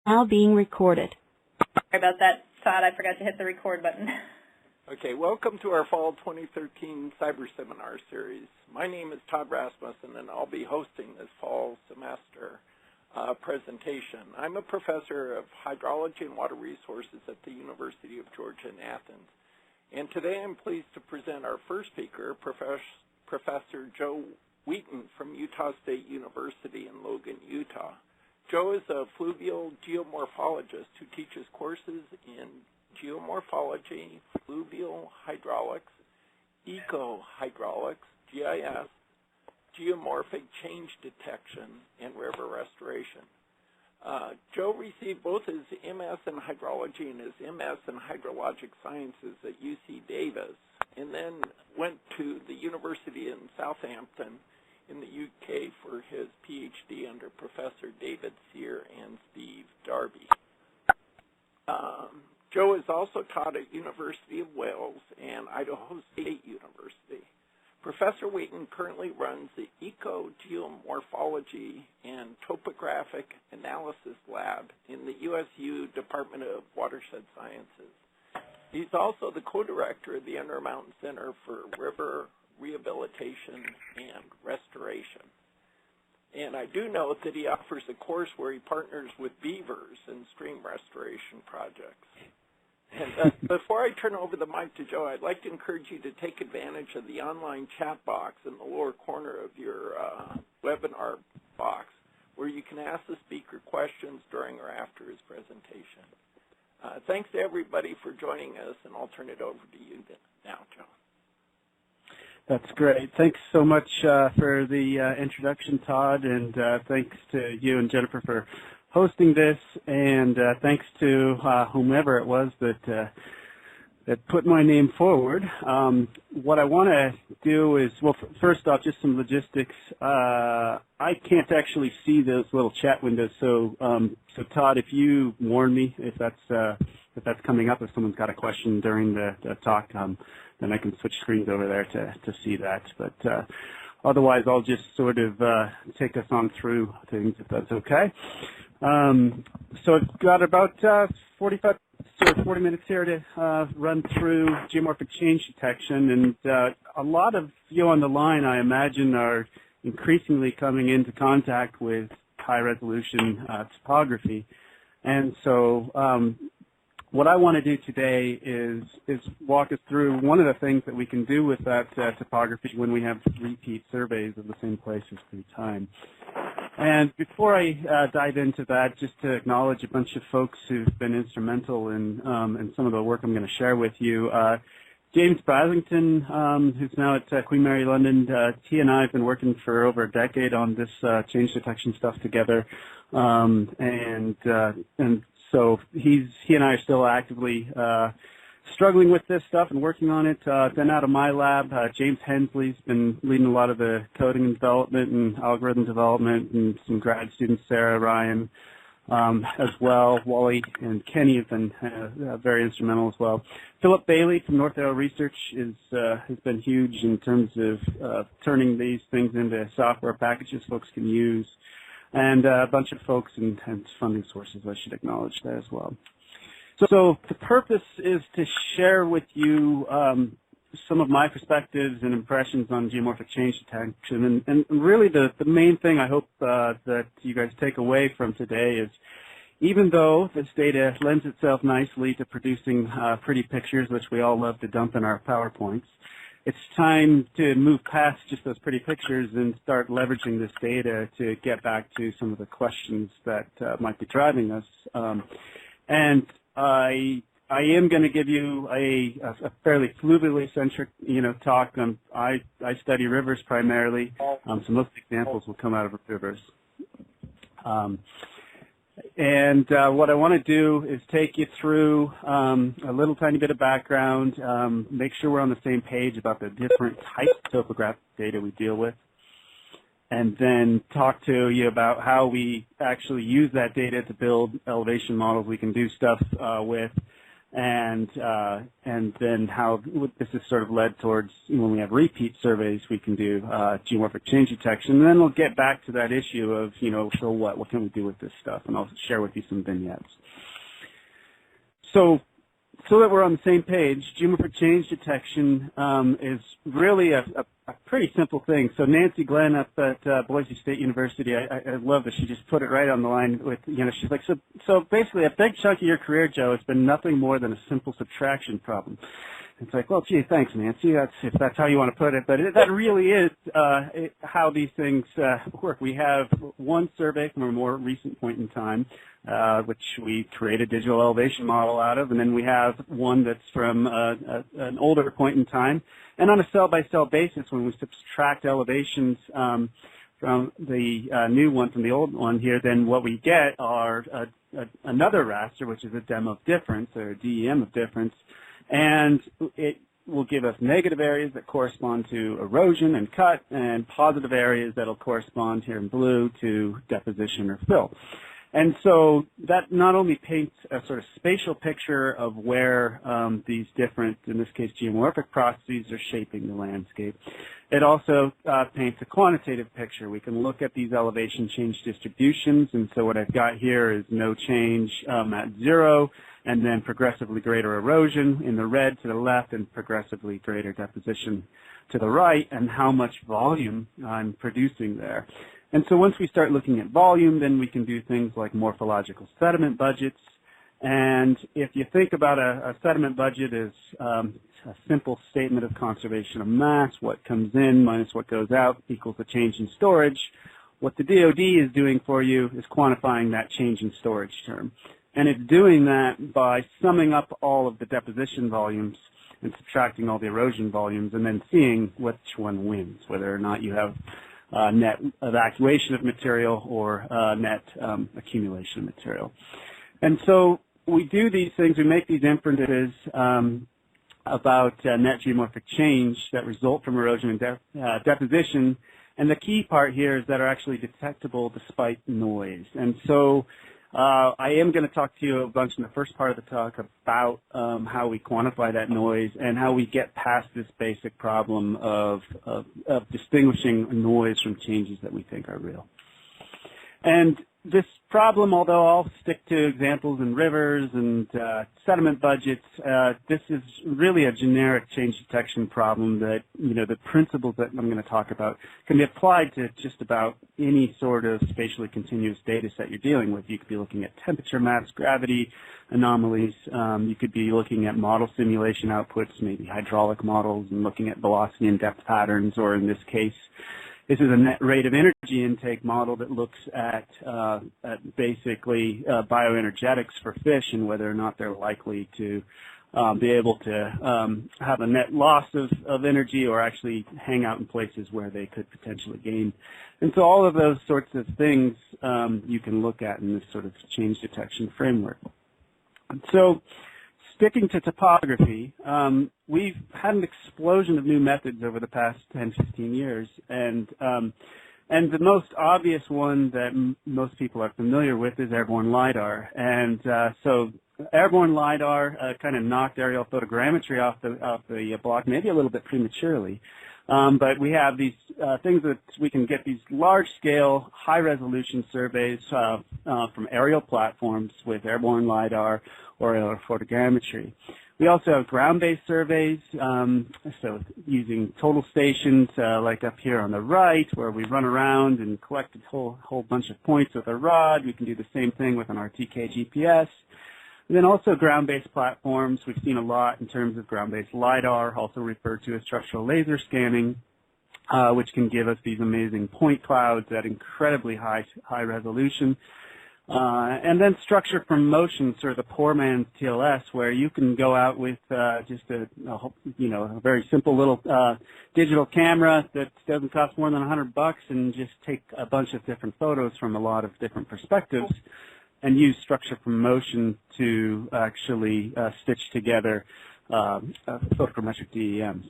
Now being recorded. Sorry about that, Todd. I forgot to hit the record button. Okay, welcome to our Fall 2013 Cyberseminar series. My name is Todd Rasmussen, and I'll be hosting this fall semester presentation. I'm a professor of hydrology and water resources at the University of Georgia in Athens. And today I'm pleased to present our first speaker, Professor Joe Wheaton from Utah State University in Logan, Utah. Joe is a fluvial geomorphologist who teaches courses in geomorphology, fluvial hydraulics, eco-hydraulics, GIS, geomorphic change detection, and river restoration. Joe received both his MS in hydrology and his MS in hydrologic sciences at UC Davis, and then went to the University in Southampton in the UK for his PhD under Professor David Sear and Steve Darby. Joe has also taught at University of Wales and Idaho State University. Professor Wheaton currently runs the Eco-Geomorphology and Topographic Analysis Lab in the USU Department of Watershed Sciences. He's also the co-director of the Intermountain Center for River Rehabilitation and Restoration. And I do note that he offers a course where he partners with beavers in stream restoration projects. And before I turn over the mic to Joe, I'd like to encourage you to take advantage of the online chat box in the lower corner of your webinar box, where you can ask the speaker questions during or after his presentation. Thanks to everybody for joining us, and I'll turn it over to you now, Joe. That's great. Thanks so much for the introduction, Todd, and thanks to you and Jennifer for hosting this, and thanks to whomever it was that put my name forward. What I want to do is, well, first off, just some logistics. I can't actually see those little chat windows, so Todd, if you warn me if that's coming up, if someone's got a question during the talk, then I can switch screens over there to see that. But otherwise, I'll just sort of take us on through things, if that's okay. So I've got about 40 minutes here to run through geomorphic change detection, and a lot of you on the line, I imagine, are increasingly coming into contact with high-resolution topography. And so what I want to do today is walk us through one of the things that we can do with that topography when we have repeat surveys of the same places through time. And before I dive into that, just to acknowledge a bunch of folks who've been instrumental in some of the work I'm going to share with you. James Brasington, who's now at Queen Mary London, he and I have been working for over a decade on this change detection stuff together, and so he and I are still actively struggling with this stuff and working on it. Then out of my lab, James Hensley's been leading a lot of the coding and development and algorithm development, and some grad students, Sarah, Ryan, as well. Wally and Kenny have been very instrumental as well. Philip Bailey from North Arrow Research has been huge in terms of turning these things into software packages folks can use. And a bunch of folks and funding sources I should acknowledge that as well. So the purpose is to share with you some of my perspectives and impressions on geomorphic change detection. And really the main thing I hope that you guys take away from today is, even though this data lends itself nicely to producing pretty pictures, which we all love to dump in our PowerPoints, it's time to move past just those pretty pictures and start leveraging this data to get back to some of the questions that might be driving us. And I am going to give you a fairly fluvially centric, talk. I study rivers primarily, so most examples will come out of rivers. And what I want to do is take you through a little tiny bit of background, make sure we're on the same page about the different types of topographic data we deal with, and then talk to you about how we actually use that data to build elevation models we can do stuff with, and then how this is sort of led towards, when we have repeat surveys, we can do geomorphic change detection. And then we'll get back to that issue of, so what can we do with this stuff? And I'll share with you some vignettes. So that we're on the same page, geomorphic change detection is really a pretty simple thing. So Nancy Glenn up at Boise State University, I love that she just put it right on the line with, she's like, so basically a big chunk of your career, Joe, has been nothing more than a simple subtraction problem. It's like, well, gee, thanks, Nancy, if that's how you want to put it. But that really is how these things work. We have one survey from a more recent point in time, which we create a digital elevation model out of, and then we have one that's from an older point in time. And on a cell-by-cell basis, when we subtract elevations from the new one from the old one here, then what we get are another raster, which is a DEM of difference, or a DEM of difference, and it will give us negative areas that correspond to erosion and cut, and positive areas that will correspond here in blue to deposition or fill. And so that not only paints a sort of spatial picture of where these different, in this case, geomorphic processes are shaping the landscape, it also paints a quantitative picture. We can look at these elevation change distributions, and so what I've got here is no change at 0, and then progressively greater erosion in the red to the left, and progressively greater deposition to the right, and how much volume I'm producing there. And so once we start looking at volume, then we can do things like morphological sediment budgets. And if you think about a sediment budget as a simple statement of conservation of mass, what comes in minus what goes out equals the change in storage, what the DoD is doing for you is quantifying that change in storage term. And it's doing that by summing up all of the deposition volumes and subtracting all the erosion volumes, and then seeing which one wins, whether or not you have net evacuation of material or net accumulation of material. And so we do these things, we make these inferences about net geomorphic change that result from erosion and deposition, and the key part here is that are actually detectable despite noise. And so I am going to talk to you a bunch in the first part of the talk about how we quantify that noise and how we get past this basic problem of distinguishing noise from changes that we think are real. And this problem, although I'll stick to examples in rivers and sediment budgets, this is really a generic change detection problem that, the principles that I'm going to talk about can be applied to just about any sort of spatially continuous data set you're dealing with. You could be looking at temperature maps, gravity anomalies. You could be looking at model simulation outputs, maybe hydraulic models, and looking at velocity and depth patterns, or in this case, this is a net rate of energy intake model that looks at basically bioenergetics for fish and whether or not they're likely to be able to have a net loss of energy or actually hang out in places where they could potentially gain. And so all of those sorts of things you can look at in this sort of change detection framework. So sticking to topography, we've had an explosion of new methods over the past 10, 15 years, and the most obvious one that most people are familiar with is airborne LiDAR. And so airborne LiDAR kind of knocked aerial photogrammetry off the block, maybe a little bit prematurely. But we have these things that we can get these large-scale, high-resolution surveys from aerial platforms with airborne LiDAR or aerial photogrammetry. We also have ground-based surveys, so using total stations like up here on the right, where we run around and collect a whole bunch of points with a rod. We can do the same thing with an RTK GPS. And then also ground-based platforms. We've seen a lot in terms of ground-based LiDAR, also referred to as structural laser scanning, which can give us these amazing point clouds at incredibly high resolution. And then structure from motion, sort of the poor man's TLS, where you can go out with just a very simple little digital camera that doesn't cost more than $100 and just take a bunch of different photos from a lot of different perspectives and use structure from motion to actually stitch together photochrometric DEMs.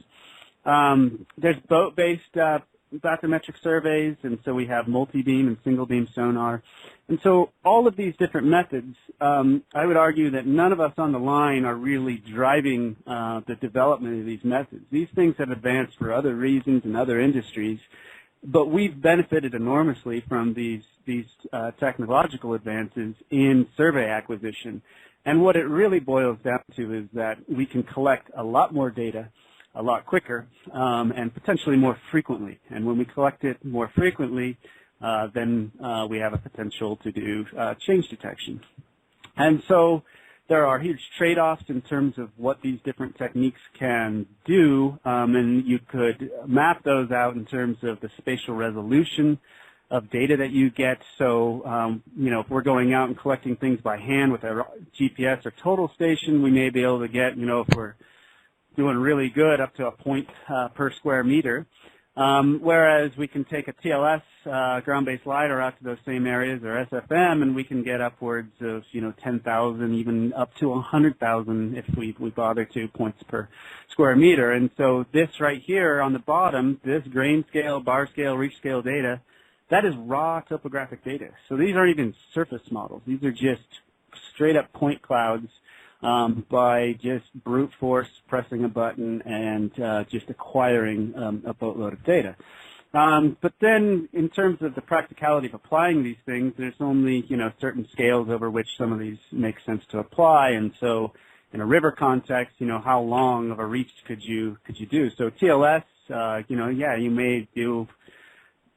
There's boat-based bathymetric surveys, and so we have multi-beam and single-beam sonar. And so all of these different methods, I would argue that none of us on the line are really driving the development of these methods. These things have advanced for other reasons in other industries, but we've benefited enormously from these technological advances in survey acquisition. And what it really boils down to is that we can collect a lot more data a lot quicker and potentially more frequently. And when we collect it more frequently, then we have a potential to do change detection. And so there are huge trade-offs in terms of what these different techniques can do, and you could map those out in terms of the spatial resolution of data that you get. So, if we're going out and collecting things by hand with a GPS or total station, we may be able to get, if we're doing really good, up to a point per square meter. Whereas we can take a TLS, ground-based LiDAR, out to those same areas, or SFM, and we can get upwards of, 10,000, even up to 100,000 if we bother to points per square meter. And so this right here on the bottom, this grain scale, bar scale, reach scale data, that is raw topographic data. So these aren't even surface models. These are just straight-up point clouds by just brute force pressing a button and just acquiring a boatload of data. But then in terms of the practicality of applying these things, there's only, certain scales over which some of these make sense to apply. And so in a river context, how long of a reach could you do? So TLS, you may do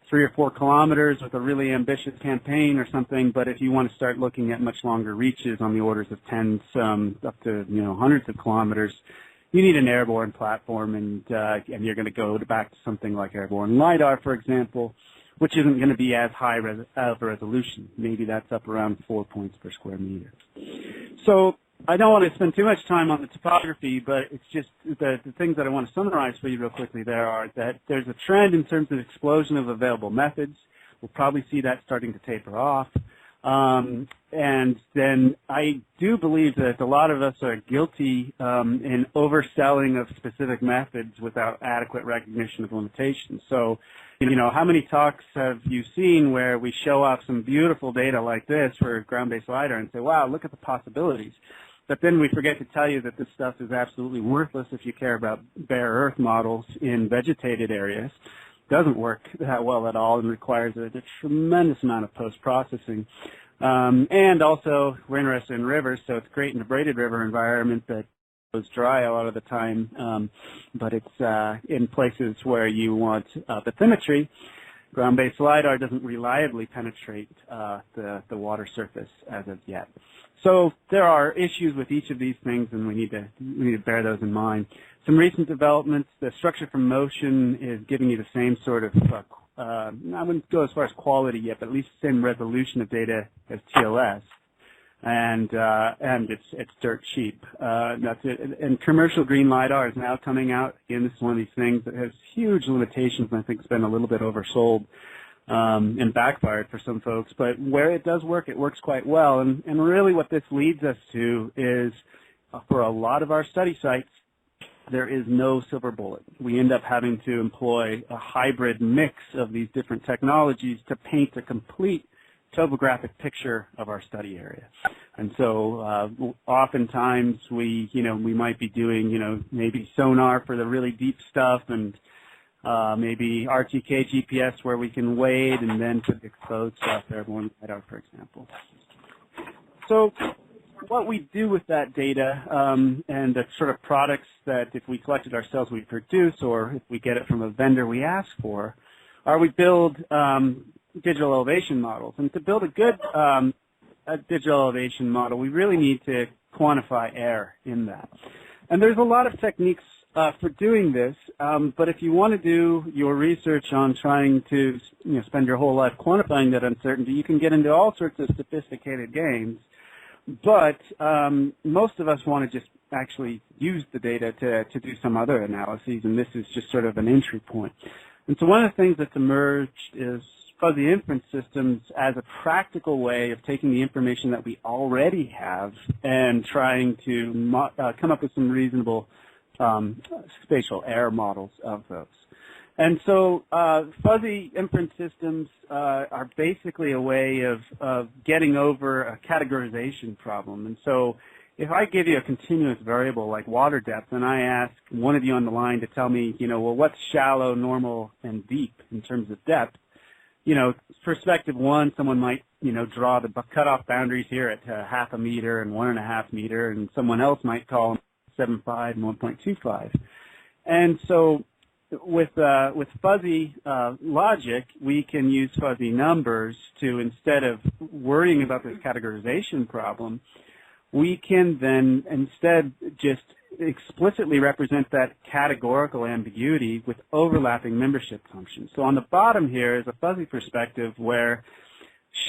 3 or 4 kilometers with a really ambitious campaign or something, but if you want to start looking at much longer reaches on the orders of tens up to hundreds of kilometers, you need an airborne platform, and you're going to go back to something like airborne LiDAR, for example, which isn't going to be as high of a resolution. Maybe that's up around 4 points per square meter. So I don't want to spend too much time on the topography, but it's just the things that I want to summarize for you real quickly there are that there's a trend in terms of explosion of available methods. We'll probably see that starting to taper off. And then I do believe that a lot of us are guilty in overselling of specific methods without adequate recognition of limitations. So, how many talks have you seen where we show off some beautiful data like this for ground-based LiDAR and say, wow, look at the possibilities. But then we forget to tell you that this stuff is absolutely worthless if you care about bare earth models in vegetated areas. Doesn't work that well at all and requires a tremendous amount of post-processing. And also, we're interested in rivers, so it's great in a braided river environment that goes dry a lot of the time, but it's in places where you want bathymetry. Ground-based LiDAR doesn't reliably penetrate the water surface as of yet. So there are issues with each of these things, and we need to bear those in mind. Some recent developments: the structure from motion is giving you the same sort of I wouldn't go as far as quality yet, but at least the same resolution of data as TLS, and it's dirt cheap. That's it. And commercial green LiDAR is now coming out. Again, this is one of these things that has huge limitations, and I think it's been a little bit oversold and backfired for some folks. But where it does work, it works quite well. And really what this leads us to is, for a lot of our study sites, there is no silver bullet. We end up having to employ a hybrid mix of these different technologies to paint a complete topographic picture of our study area. And so oftentimes we might be doing, maybe sonar for the really deep stuff, and maybe RTK GPS where we can wade, and then for the exposed stuff, airborne LiDAR, for example. So what we do with that data and the sort of products that if we collected ourselves we produce, or if we get it from a vendor we ask for, are we build digital elevation models. And to build a good digital elevation model, we really need to quantify air in that. And there's a lot of techniques for doing this, but if you want to do your research on trying to spend your whole life quantifying that uncertainty, you can get into all sorts of sophisticated games. But most of us want to just actually use the data to do some other analyses, and this is just sort of an entry point. And so one of the things that's emerged is fuzzy inference systems as a practical way of taking the information that we already have and trying to come up with some reasonable spatial error models of those. And so fuzzy inference systems are basically a way of getting over a categorization problem. And so if I give you a continuous variable like water depth, and I ask one of you on the line to tell me, well, what's shallow, normal, and deep in terms of depth, perspective one, someone might, draw the cutoff boundaries here at half a meter and 1.5 meter, and someone else might call 7.5 and 1.25. And so with fuzzy logic, we can use fuzzy numbers to, instead of worrying about this categorization problem, we can then instead just explicitly represent that categorical ambiguity with overlapping membership functions. So on the bottom here is a fuzzy perspective where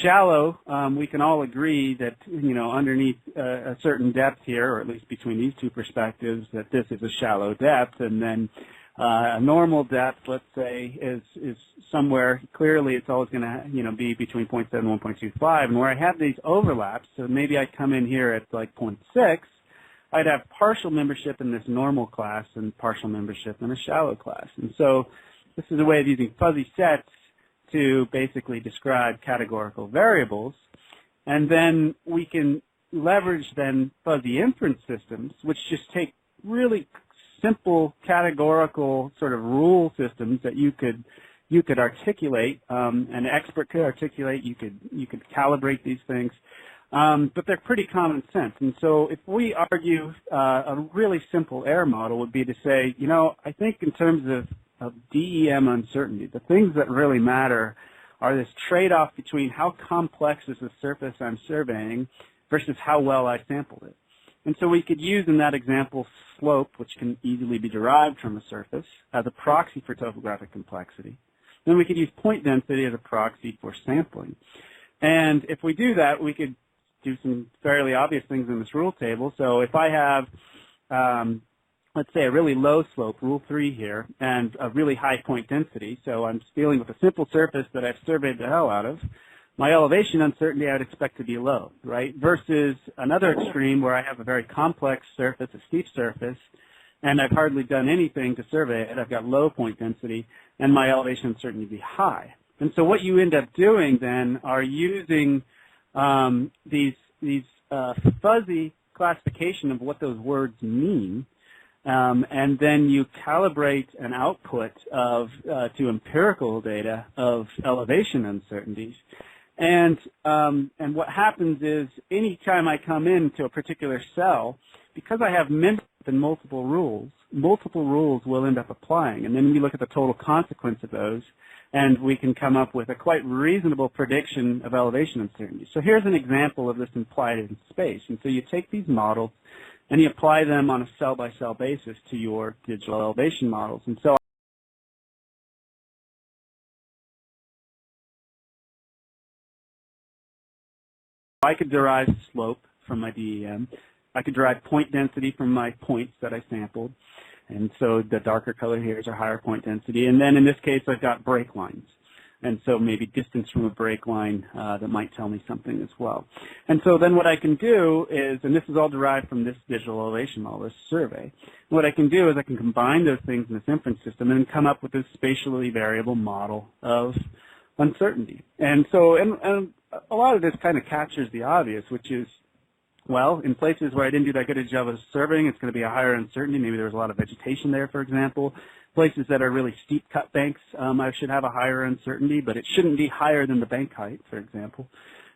shallow, we can all agree that, underneath a certain depth here, or at least between these two perspectives, that this is a shallow depth, and then a normal depth, let's say, is somewhere, clearly it's always going to, be between 0.7 and 1.25. And where I have these overlaps, so maybe I come in here at like 0.6, I'd have partial membership in this normal class and partial membership in a shallow class. And so this is a way of using fuzzy sets to basically describe categorical variables. And then we can leverage then fuzzy inference systems, which just take really simple categorical sort of rule systems that you could articulate, an expert could articulate, you could calibrate these things, but they're pretty common sense. And so if we argue a really simple error model would be to say, I think in terms of DEM uncertainty, the things that really matter are this trade-off between how complex is the surface I'm surveying versus how well I sampled it. And so we could use in that example slope, which can easily be derived from a surface, as a proxy for topographic complexity. Then we could use point density as a proxy for sampling. And if we do that, we could do some fairly obvious things in this rule table. So if I have, let's say, a really low slope, rule 3 here, and a really high point density, so I'm dealing with a simple surface that I've surveyed the hell out of, my elevation uncertainty I would expect to be low, right? Versus another extreme where I have a very complex surface, a steep surface, and I've hardly done anything to survey it. I've got low point density, and my elevation uncertainty would be high. And so what you end up doing then are using these fuzzy classification of what those words mean, and then you calibrate an output of to empirical data of elevation uncertainties. And what happens is any time I come into a particular cell, because I have membership in multiple rules will end up applying. And then we look at the total consequence of those, and we can come up with a quite reasonable prediction of elevation uncertainty. So here's an example of this implied in space. And so you take these models and you apply them on a cell-by-cell basis to your digital elevation models. And so I could derive slope from my DEM. I could derive point density from my points that I sampled. And so the darker color here is a higher point density. And then in this case, I've got break lines. And so maybe distance from a break line that might tell me something as well. And so then what I can do is, and this is all derived from this digital elevation model, this survey, what I can do is I can combine those things in this inference system and come up with this spatially variable model of uncertainty. And so and a lot of this kind of captures the obvious, which is, well, in places where I didn't do that good a job of surveying, it's going to be a higher uncertainty. Maybe there was a lot of vegetation there, for example. Places that are really steep cut banks, I should have a higher uncertainty, but it shouldn't be higher than the bank height, for example.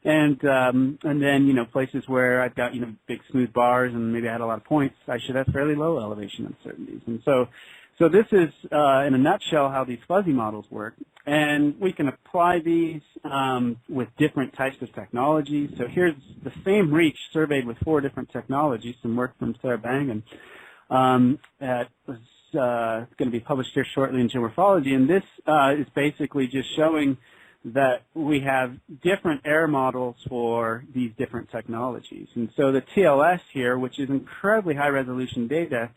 And then, places where I've got, big smooth bars and maybe I had a lot of points, I should have fairly low elevation uncertainties. And so this is, in a nutshell, how these fuzzy models work. And we can apply these with different types of technologies. So here's the same reach surveyed with 4 different technologies, some work from Sarah Bangan that was going to be published here shortly in Geomorphology. And this is basically just showing that we have different error models for these different technologies. And so the TLS here, which is incredibly high-resolution data,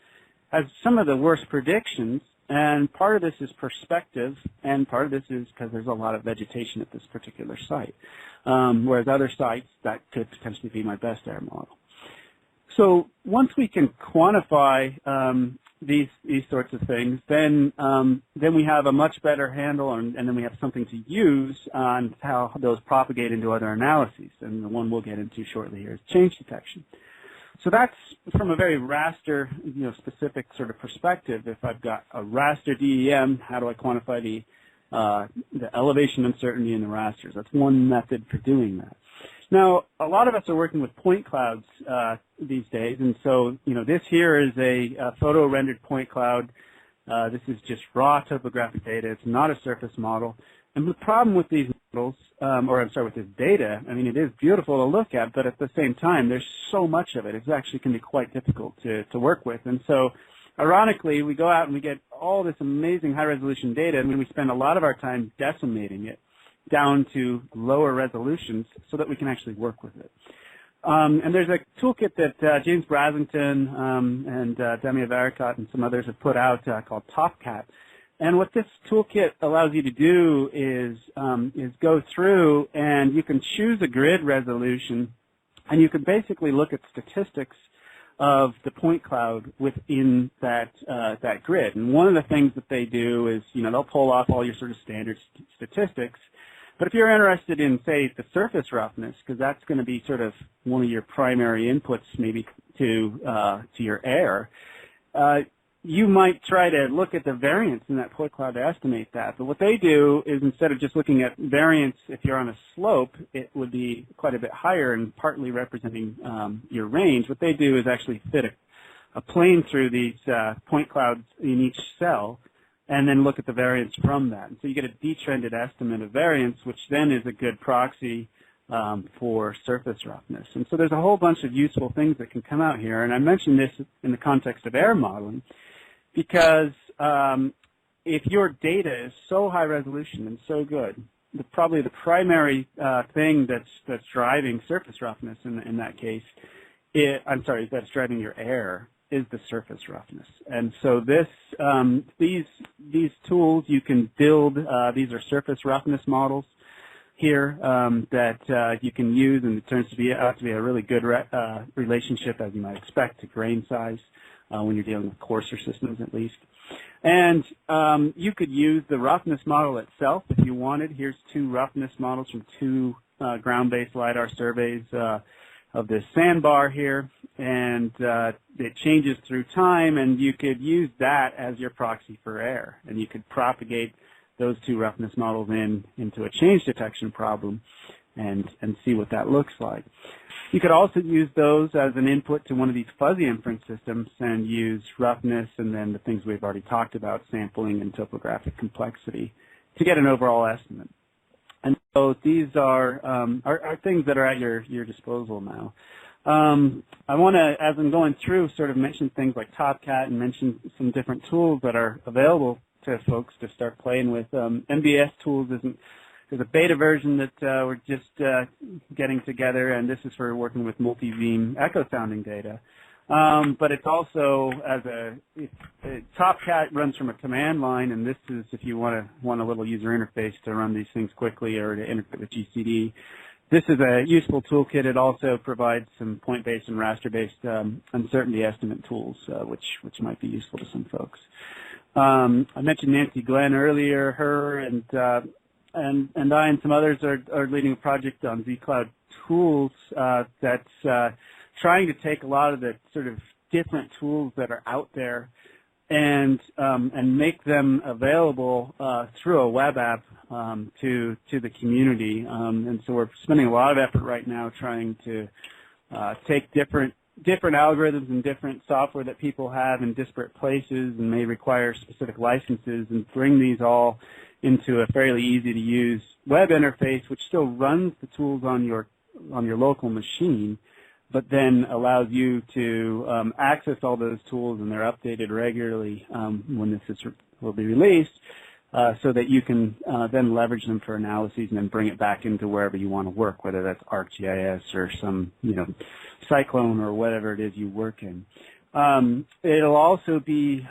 has some of the worst predictions. And part of this is perspective, and part of this is because there's a lot of vegetation at this particular site, whereas other sites, that could potentially be my best error model. So once we can quantify these sorts of things, then we have a much better handle, and then we have something to use on how those propagate into other analyses. And the one we'll get into shortly here is change detection. So that's from a very raster, specific sort of perspective. If I've got a raster DEM, how do I quantify the elevation uncertainty in the rasters? That's one method for doing that. Now, a lot of us are working with point clouds these days, and so this here is a photo rendered point cloud. This is just raw topographic data. It's not a surface model. And the problem with these models, with this data, I mean, it is beautiful to look at, but at the same time, there's so much of it. It actually can be quite difficult to work with. And so, ironically, we go out and we get all this amazing high-resolution data, and we spend a lot of our time decimating it down to lower resolutions so that we can actually work with it. And there's a toolkit that James Brasington and Demia Varicott and some others have put out called TopCat. And what this toolkit allows you to do is go through and you can choose a grid resolution, and you can basically look at statistics of the point cloud within that grid. And one of the things that they do is, they'll pull off all your sort of standard statistics. But if you're interested in, say, the surface roughness, because that's going to be sort of one of your primary inputs maybe to your air, you might try to look at the variance in that point cloud to estimate that. But what they do is, instead of just looking at variance, if you're on a slope, it would be quite a bit higher and partly representing your range. What they do is actually fit a plane through these point clouds in each cell, and then look at the variance from that. And so you get a detrended estimate of variance, which then is a good proxy for surface roughness. And so there's a whole bunch of useful things that can come out here. And I mentioned this in the context of air modeling because if your data is so high resolution and so good, probably the primary thing that's driving surface roughness in that case, that's driving your air, is the surface roughness. And so these tools you can build, these are surface roughness models here that you can use, and it turns out to be a really good relationship, as you might expect, to grain size when you're dealing with coarser systems at least. And you could use the roughness model itself if you wanted. Here's two roughness models from two ground-based LiDAR surveys of this sandbar here, and it changes through time, and you could use that as your proxy for air, and you could propagate those two roughness models into a change detection problem and see what that looks like. You could also use those as an input to one of these fuzzy inference systems and use roughness and then the things we've already talked about, sampling and topographic complexity, to get an overall estimate. And so these are things that are at your disposal now. I want to, as I'm going through, sort of mention things like TopCat and mention some different tools that are available to folks to start playing with. MBS Tools is a beta version that we're just getting together, and this is for working with multi-beam echo sounding data. But it's also TopCat runs from a command line, and this is if you want a little user interface to run these things quickly or to integrate with GCD. This is a useful toolkit. It also provides some point-based and raster-based uncertainty estimate tools, which might be useful to some folks. I mentioned Nancy Glenn earlier. Her and I and some others are leading a project on zCloud tools that's trying to take a lot of the sort of different tools that are out there and make them available through a web app to the community. And so we're spending a lot of effort right now trying to take different algorithms and different software that people have in disparate places and may require specific licenses and bring these all into a fairly easy to use web interface, which still runs the tools on your local machine, but then allows you to access all those tools, and they're updated regularly when this will be released, so that you can then leverage them for analyses and then bring it back into wherever you want to work, whether that's ArcGIS or some Cyclone or whatever it is you work in. It'll also be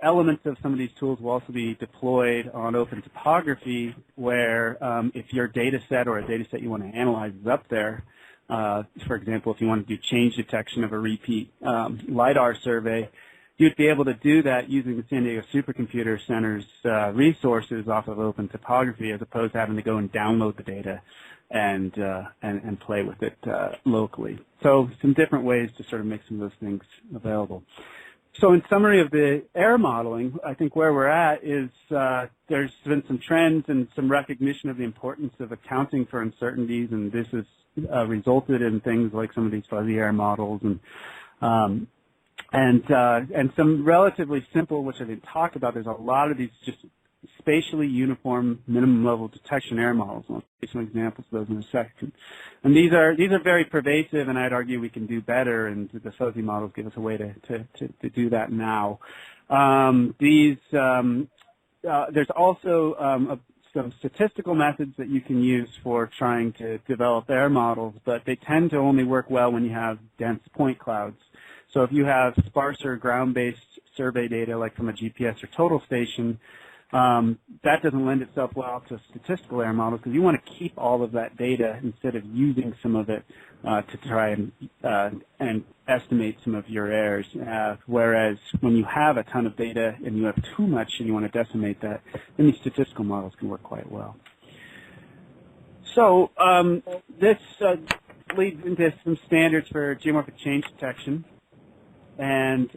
elements of some of these tools will also be deployed on Open Topography, where if your data set or a data set you want to analyze is up there, for example, if you want to do change detection of a repeat LiDAR survey, you'd be able to do that using the San Diego Supercomputer Center's resources off of Open Topography, as opposed to having to go and download the data and play with it locally. So some different ways to sort of make some of those things available. So in summary of the air modeling, I think where we're at is there's been some trends and some recognition of the importance of accounting for uncertainties, and this has resulted in things like some of these fuzzy air models and some relatively simple, which I didn't talk about. There's a lot of these just spatially uniform minimum level detection air models. I'll give some examples of those in a second. And these are very pervasive, and I'd argue we can do better, and the fuzzy models give us a way to do that now. There's also some statistical methods that you can use for trying to develop air models, but they tend to only work well when you have dense point clouds. So if you have sparser ground-based survey data, like from a GPS or total station, that doesn't lend itself well to statistical air models, because you want to keep all of that data instead of using some of it to try and estimate some of your errors. Whereas when you have a ton of data and you have too much and you want to decimate that, then these statistical models can work quite well. So this leads into some standards for geomorphic change detection, and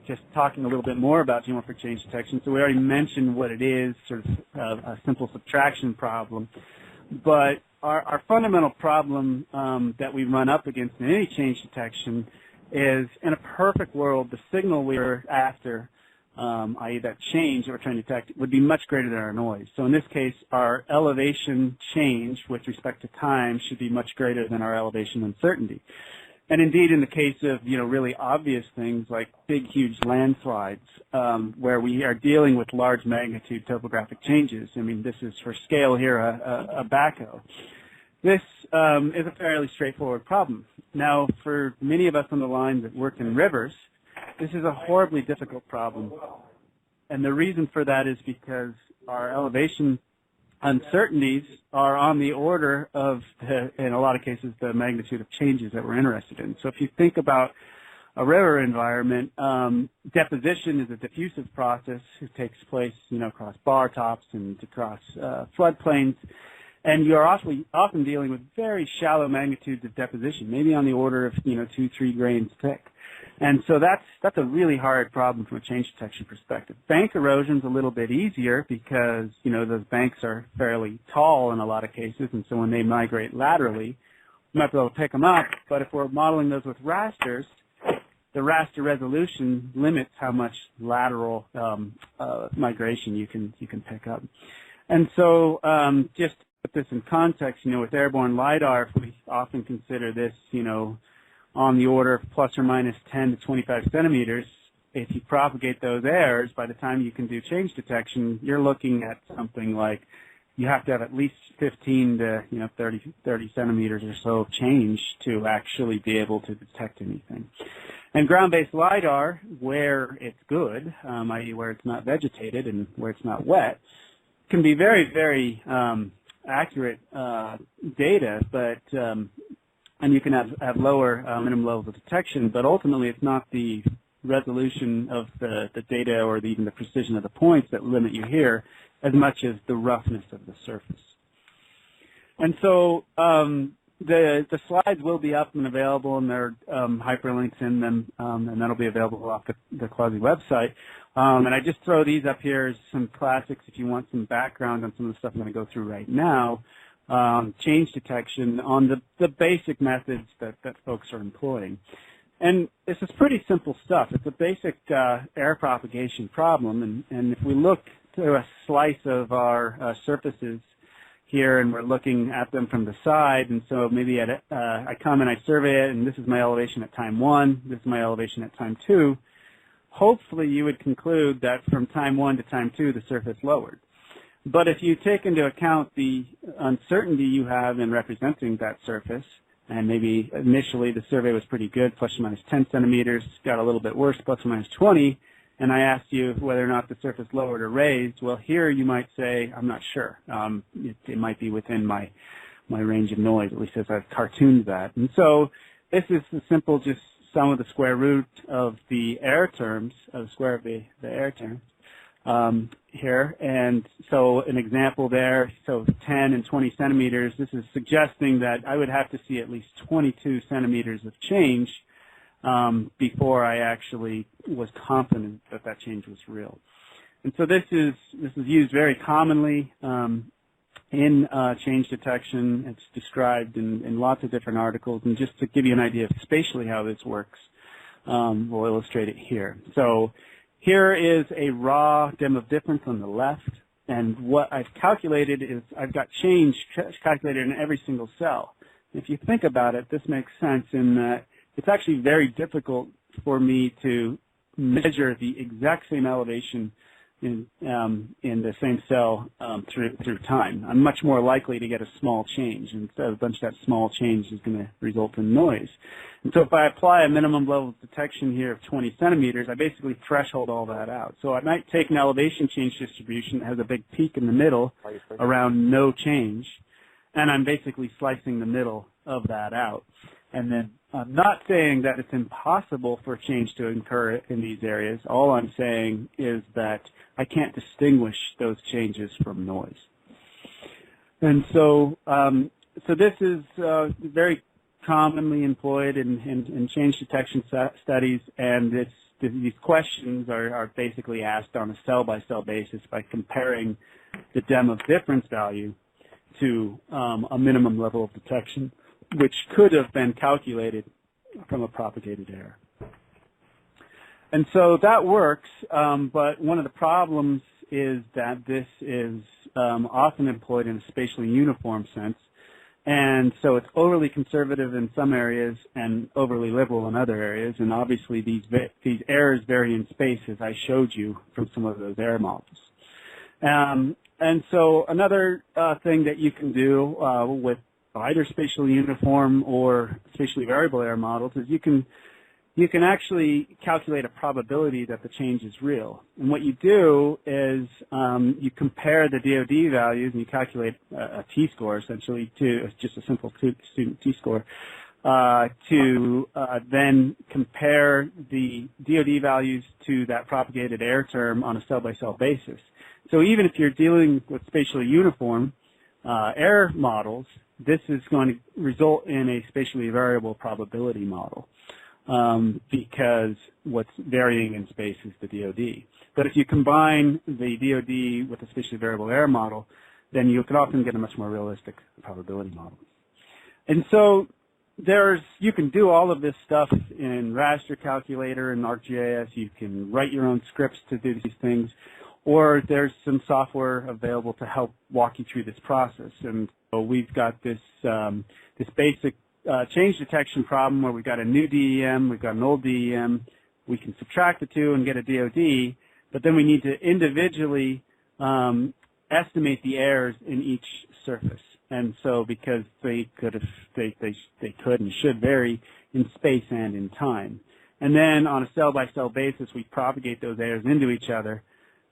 just talking a little bit more about geomorphic change detection. So we already mentioned what it is, sort of a simple subtraction problem. But our fundamental problem that we run up against in any change detection is, in a perfect world, the signal we are after, i.e. that change that we're trying to detect, would be much greater than our noise. So in this case, our elevation change with respect to time should be much greater than our elevation uncertainty. And indeed, in the case of, really obvious things like big, huge landslides, where we are dealing with large magnitude topographic changes. I mean, this is for scale here, a backhoe. This is a fairly straightforward problem. Now, for many of us on the line that work in rivers, this is a horribly difficult problem. And the reason for that is because our elevation uncertainties are on the order of, in a lot of cases, the magnitude of changes that we're interested in. So if you think about a river environment, deposition is a diffusive process. It takes place, across bar tops and across floodplains. And you're often dealing with very shallow magnitudes of deposition, maybe on the order of, 2-3 grains thick. And so that's a really hard problem from a change detection perspective. Bank erosion is a little bit easier because, those banks are fairly tall in a lot of cases, and so when they migrate laterally, we might be able to pick them up. But if we're modeling those with rasters, the raster resolution limits how much lateral migration you can pick up. And so just to put this in context, with airborne LiDAR, we often consider this, on the order of plus or minus 10 to 25 centimeters. If you propagate those errors, by the time you can do change detection, you're looking at something like you have to have at least 15 to 30 centimeters or so of change to actually be able to detect anything. And ground-based LiDAR, where it's good, i.e. where it's not vegetated and where it's not wet, can be very, very accurate data, but and you can have lower minimum levels of detection, but ultimately it's not the resolution of the data or even the precision of the points that limit you here as much as the roughness of the surface. And so the slides will be up and available, and there are hyperlinks in them, and that'll be available off the Quasi website. And I just throw these up here as some classics if you want some background on some of the stuff I'm going to go through right now. Change detection on the basic methods that folks are employing. And this is pretty simple stuff. It's a basic air propagation problem, and if we look to a slice of our surfaces here and we're looking at them from the side, and so maybe I come and I survey it, and this is my elevation at time 1, this is my elevation at time 2, hopefully you would conclude that from time 1 to time 2 the surface lowered. But if you take into account the uncertainty you have in representing that surface, and maybe initially the survey was pretty good, plus or minus 10 centimeters, got a little bit worse, plus or minus 20, and I asked you whether or not the surface lowered or raised, well, here you might say, I'm not sure. It might be within my range of noise, at least as I've cartooned that. And so this is the simple just sum of the square root of the error terms, of the square of the error terms here. And so an example there, so 10 and 20 centimeters, this is suggesting that I would have to see at least 22 centimeters of change before I actually was confident that that change was real. And so this is used very commonly in change detection. It's described in lots of different articles. And just to give you an idea of spatially how this works, we'll illustrate it here. So here is a raw dim of difference on the left. And what I've calculated is I've got change calculated in every single cell. If you think about it, this makes sense in that it's actually very difficult for me to measure the exact same elevation in the same cell through time. I'm much more likely to get a small change, and so a bunch of that small change is going to result in noise. And so if I apply a minimum level of detection here of 20 centimeters, I basically threshold all that out. So I might take an elevation change distribution that has a big peak in the middle around no change, and I'm basically slicing the middle of that out. And then I'm not saying that it's impossible for change to occur in these areas. All I'm saying is that I can't distinguish those changes from noise. And so, so this is very commonly employed in change detection studies, and these questions are basically asked on a cell-by-cell basis by comparing the dem of difference value to a minimum level of detection, which could have been calculated from a propagated error. And so that works, but one of the problems is that this is often employed in a spatially uniform sense, and so it's overly conservative in some areas and overly liberal in other areas, and obviously these errors vary in space, as I showed you from some of those error models. And so another thing that you can do with either spatially uniform or spatially variable error models is you can actually calculate a probability that the change is real. And what you do is you compare the DOD values and you calculate a t-score, essentially, to just a simple student t-score, to then compare the DOD values to that propagated error term on a cell-by-cell basis. So even if you're dealing with spatially uniform error models, this is going to result in a spatially variable probability model because what's varying in space is the DOD. But if you combine the DOD with a spatially variable error model, then you can often get a much more realistic probability model. And so you can do all of this stuff in Raster Calculator and ArcGIS. You can write your own scripts to do these things, or there's some software available to help walk you through this process. And so we've got this this basic change detection problem where we've got a new DEM, we've got an old DEM. We can subtract the two and get a DOD, but then we need to individually estimate the errors in each surface. And so because they could and should vary in space and in time. And then on a cell-by-cell basis, we propagate those errors into each other,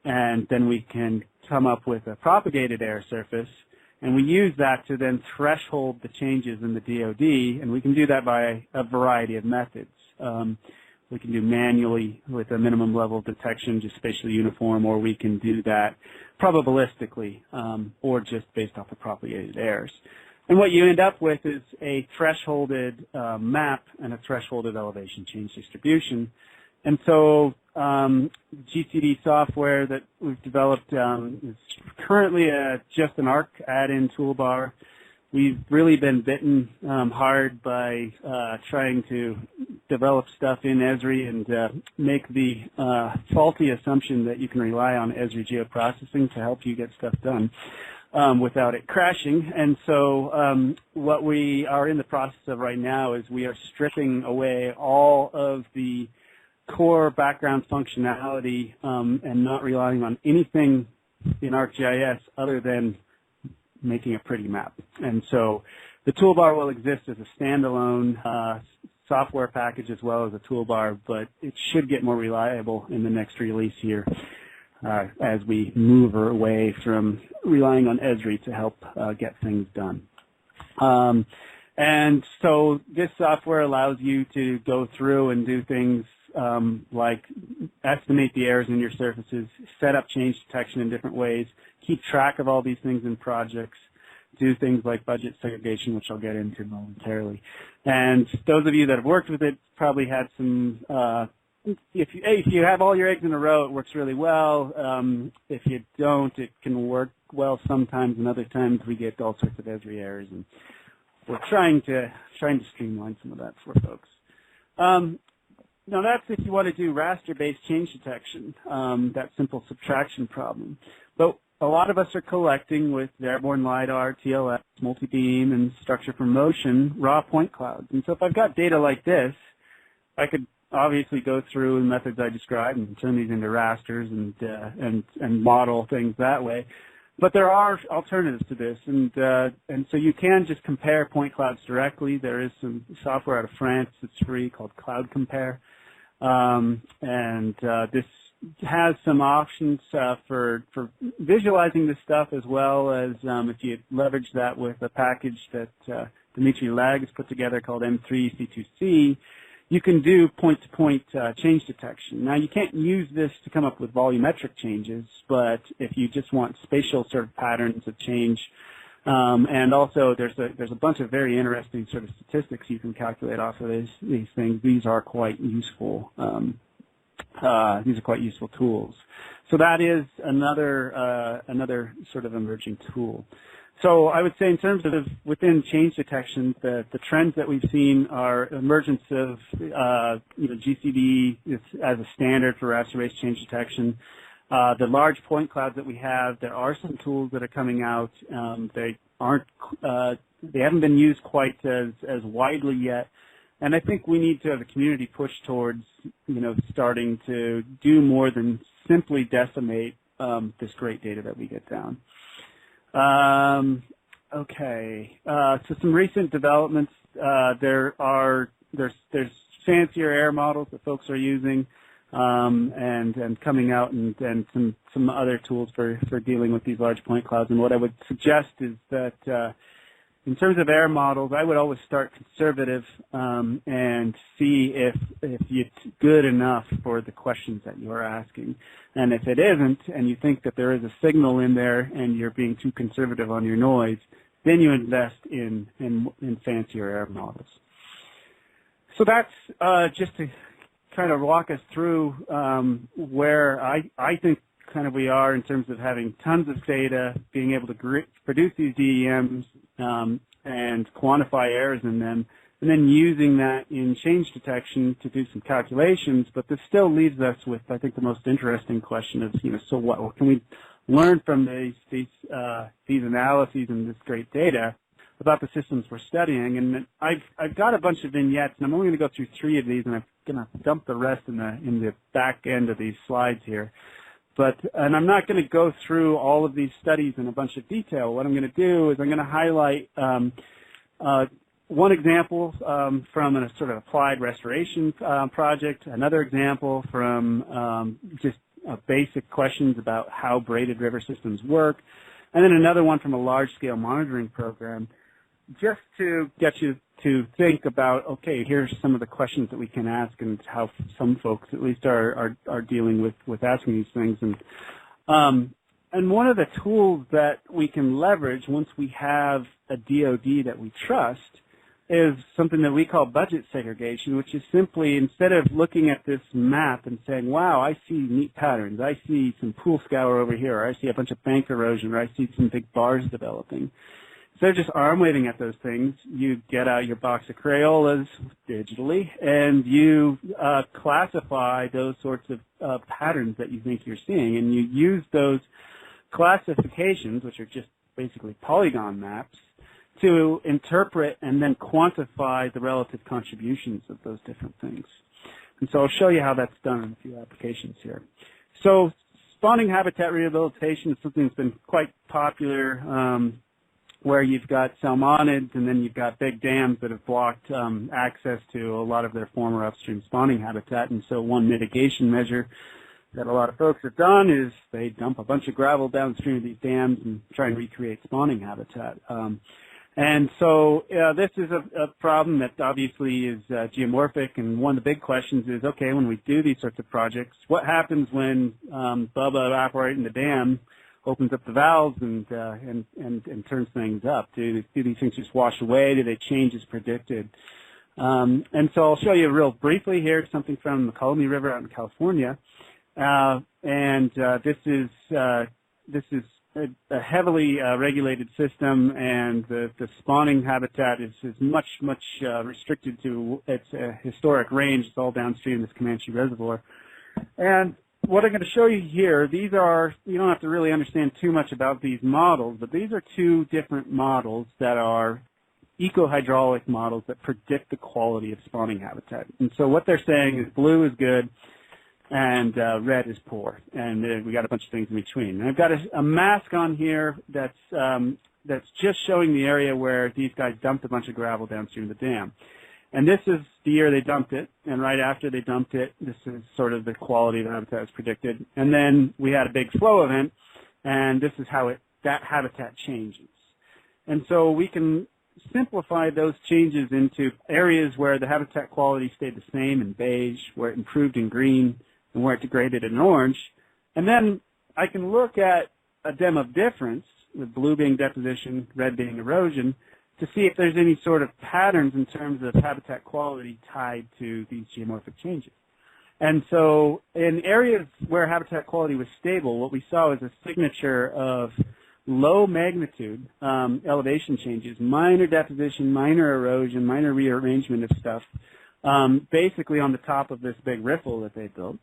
and then we can come up with a propagated error surface, and we use that to then threshold the changes in the DOD, and we can do that by a variety of methods. We can do manually with a minimum level of detection, just spatially uniform, or we can do that probabilistically, or just based off the propagated errors. And what you end up with is a thresholded map and a thresholded elevation change distribution. And so GCD software that we've developed is currently just an ARC add-in toolbar. We've really been bitten hard by trying to develop stuff in Esri and make the faulty assumption that you can rely on Esri geoprocessing to help you get stuff done without it crashing. And so what we are in the process of right now is we are stripping away all of the core background functionality and not relying on anything in ArcGIS other than making a pretty map. And so the toolbar will exist as a standalone software package as well as a toolbar, but it should get more reliable in the next release here as we move away from relying on Esri to help get things done. And so this software allows you to go through and do things like estimate the errors in your surfaces, set up change detection in different ways, keep track of all these things in projects, do things like budget segregation, which I'll get into momentarily. And those of you that have worked with it probably had some, if you have all your eggs in a row, it works really well. If you don't, it can work well sometimes, and other times we get all sorts of Esri errors, and we're trying to streamline some of that for folks. Now that's if you want to do raster-based change detection, that simple subtraction problem. But a lot of us are collecting with airborne LiDAR, TLS, multi-beam, and structure from motion raw point clouds. And so if I've got data like this, I could obviously go through the methods I described and turn these into rasters and model things that way. But there are alternatives to this, and so you can just compare point clouds directly. There is some software out of France that's free called Cloud Compare, this has some options for visualizing this stuff, as well as if you leverage that with a package that Dimitri Lag has put together called M3C2C, you can do point-to-point change detection. Now, you can't use this to come up with volumetric changes, but if you just want spatial sort of patterns of change, and also there's a bunch of very interesting sort of statistics you can calculate off of these things. These are quite useful. These are quite useful tools. So that is another sort of emerging tool. So I would say in terms of within change detection, the trends that we've seen are emergence of GCD as a standard for raster-based change detection. The large point clouds that we have, there are some tools that are coming out. They haven't been used quite as widely yet. And I think we need to, as a community, push towards, starting to do more than simply decimate this great data that we get down. Okay. So some recent developments. There's fancier air models that folks are using, and coming out, and some other tools for dealing with these large point clouds. And what I would suggest is that in terms of air models, I would always start conservative and see if it's good enough for the questions that you're asking. And if it isn't, and you think that there is a signal in there and you're being too conservative on your noise, then you invest in fancier air models. So that's just to kind of walk us through where I think kind of we are in terms of having tons of data, being able to produce these DEMs, and quantify errors in them, and then using that in change detection to do some calculations. But this still leaves us with, I think, the most interesting question of, so what can we learn from these analyses and this great data about the systems we're studying? And I've got a bunch of vignettes, and I'm only going to go through 3 of these, and I'm going to dump the rest in the back end of these slides here. And I'm not going to go through all of these studies in a bunch of detail. What I'm going to do is I'm going to highlight one example from a sort of applied restoration project, another example from just basic questions about how braided river systems work, and then another one from a large-scale monitoring program, just to get you to think about, okay, here's some of the questions that we can ask and how some folks at least are dealing with asking these things. And one of the tools that we can leverage once we have a DoD that we trust is something that we call budget segregation, which is simply, instead of looking at this map and saying, wow, I see neat patterns, I see some pool scour over here, or I see a bunch of bank erosion, or I see some big bars developing. Instead of just arm waving at those things, you get out your box of Crayolas digitally, and you classify those sorts of patterns that you think you're seeing, and you use those classifications, which are just basically polygon maps, to interpret and then quantify the relative contributions of those different things. And so I'll show you how that's done in a few applications here. So spawning habitat rehabilitation is something that's been quite popular, where you've got salmonids and then you've got big dams that have blocked access to a lot of their former upstream spawning habitat. And so one mitigation measure that a lot of folks have done is they dump a bunch of gravel downstream of these dams and try and recreate spawning habitat. And so this is a problem that obviously is geomorphic, and one of the big questions is, okay, when we do these sorts of projects, what happens when Bubba evaporating the dam opens up the valves and turns things up? Do these things just wash away? Do they change as predicted? And so I'll show you real briefly here something from the Columbia River out in California, this is a heavily regulated system, and the spawning habitat is much restricted to its historic range. It's all downstream of this Comanche Reservoir. And what I'm going to show you here, these are, you don't have to really understand too much about these models, but these are two different models that are eco-hydraulic models that predict the quality of spawning habitat. And so what they're saying is blue is good and red is poor, and we got a bunch of things in between. And I've got a mask on here that's just showing the area where these guys dumped a bunch of gravel downstream of the dam. And this is the year they dumped it, and right after they dumped it, this is sort of the quality of the habitat as predicted. And then we had a big flow event, and this is how that habitat changes. And so we can simplify those changes into areas where the habitat quality stayed the same in beige, where it improved in green, and where it degraded in orange. And then I can look at a dim of difference, with blue being deposition, red being erosion, to see if there's any sort of patterns in terms of habitat quality tied to these geomorphic changes. And so in areas where habitat quality was stable, what we saw was a signature of low magnitude elevation changes, minor deposition, minor erosion, minor rearrangement of stuff, basically on the top of this big riffle that they built,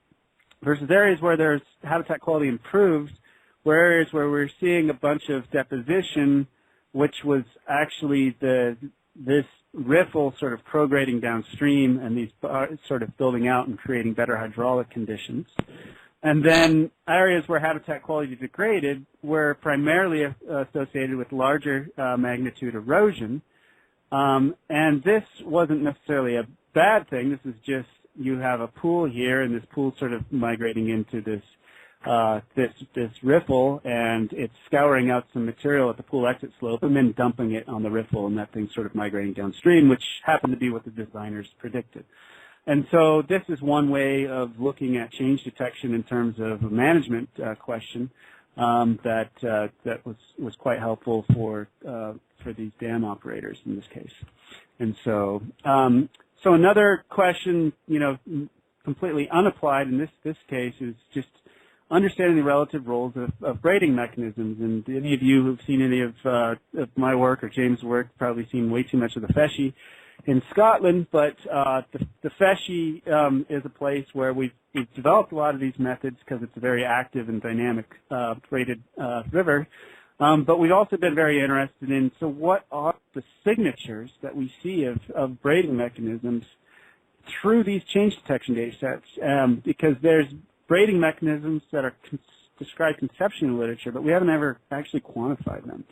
versus areas where there's habitat quality improved, where areas where we're seeing a bunch of deposition, which was actually this riffle sort of prograding downstream and these sort of building out and creating better hydraulic conditions. And then areas where habitat quality degraded were primarily associated with larger magnitude erosion. And this wasn't necessarily a bad thing. This is just you have a pool here, and this pool sort of migrating into this this riffle, and it's scouring out some material at the pool exit slope and then dumping it on the riffle, and that thing's sort of migrating downstream, which happened to be what the designers predicted. And so this is one way of looking at change detection in terms of a management question that was quite helpful for these dam operators in this case. And so so another question, completely unapplied in this case is just understanding the relative roles of braiding mechanisms. And any of you who've seen any of my work or James' work probably seen way too much of the Feshi in Scotland, but the Feshi is a place where we've developed a lot of these methods because it's a very active and dynamic braided river. But we've also been very interested in, so what are the signatures that we see of braiding mechanisms through these change detection data sets? Because there's braiding mechanisms that are described conceptually in literature, but we haven't ever actually quantified them.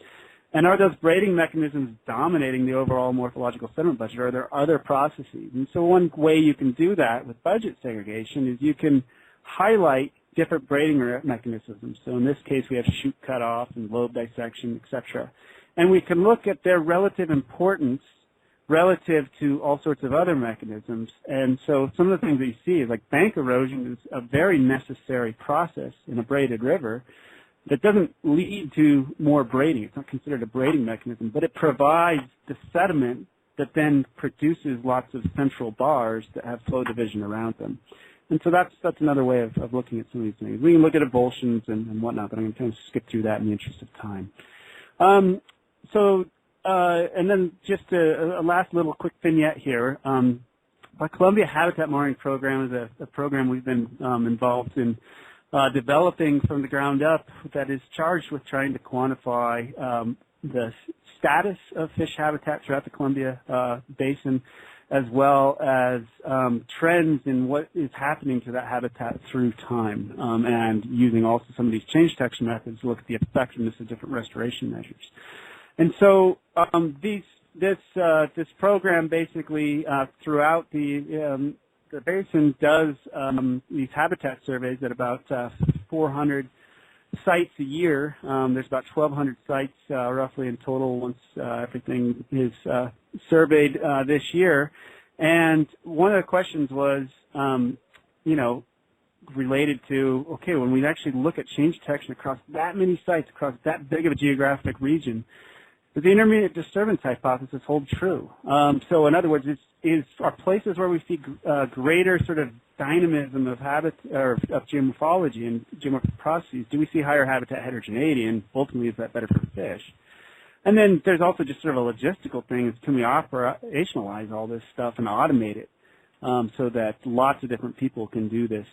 And are those braiding mechanisms dominating the overall morphological sediment budget, or are there other processes? And so one way you can do that with budget segregation is you can highlight different braiding mechanisms. So in this case, we have shoot cutoff and lobe dissection, etc. And we can look at their relative importance relative to all sorts of other mechanisms. And so some of the things that you see is like bank erosion is a very necessary process in a braided river that doesn't lead to more braiding. It's not considered a braiding mechanism, but it provides the sediment that then produces lots of central bars that have flow division around them. And so that's another way of looking at some of these things. We can look at avulsions and whatnot, but I'm going to kind of skip through that in the interest of time. And then just a last little quick vignette here. Our Columbia Habitat Monitoring Program is a program we've been involved in developing from the ground up that is charged with trying to quantify the status of fish habitat throughout the Columbia Basin, as well as trends in what is happening to that habitat through time, and using also some of these change detection methods to look at the effectiveness of different restoration measures. And so this program basically throughout the basin does these habitat surveys at about 400 sites a year. There's about 1,200 sites roughly in total once everything is surveyed this year. And one of the questions was, related to, okay, when we actually look at change detection across that many sites, across that big of a geographic region, does the intermediate disturbance hypothesis hold true? So in other words, are places where we see greater sort of dynamism of of geomorphology and geomorphic processes, do we see higher habitat heterogeneity, and ultimately is that better for fish? And then there's also just sort of a logistical thing, is can we operationalize all this stuff and automate it so that lots of different people can do this?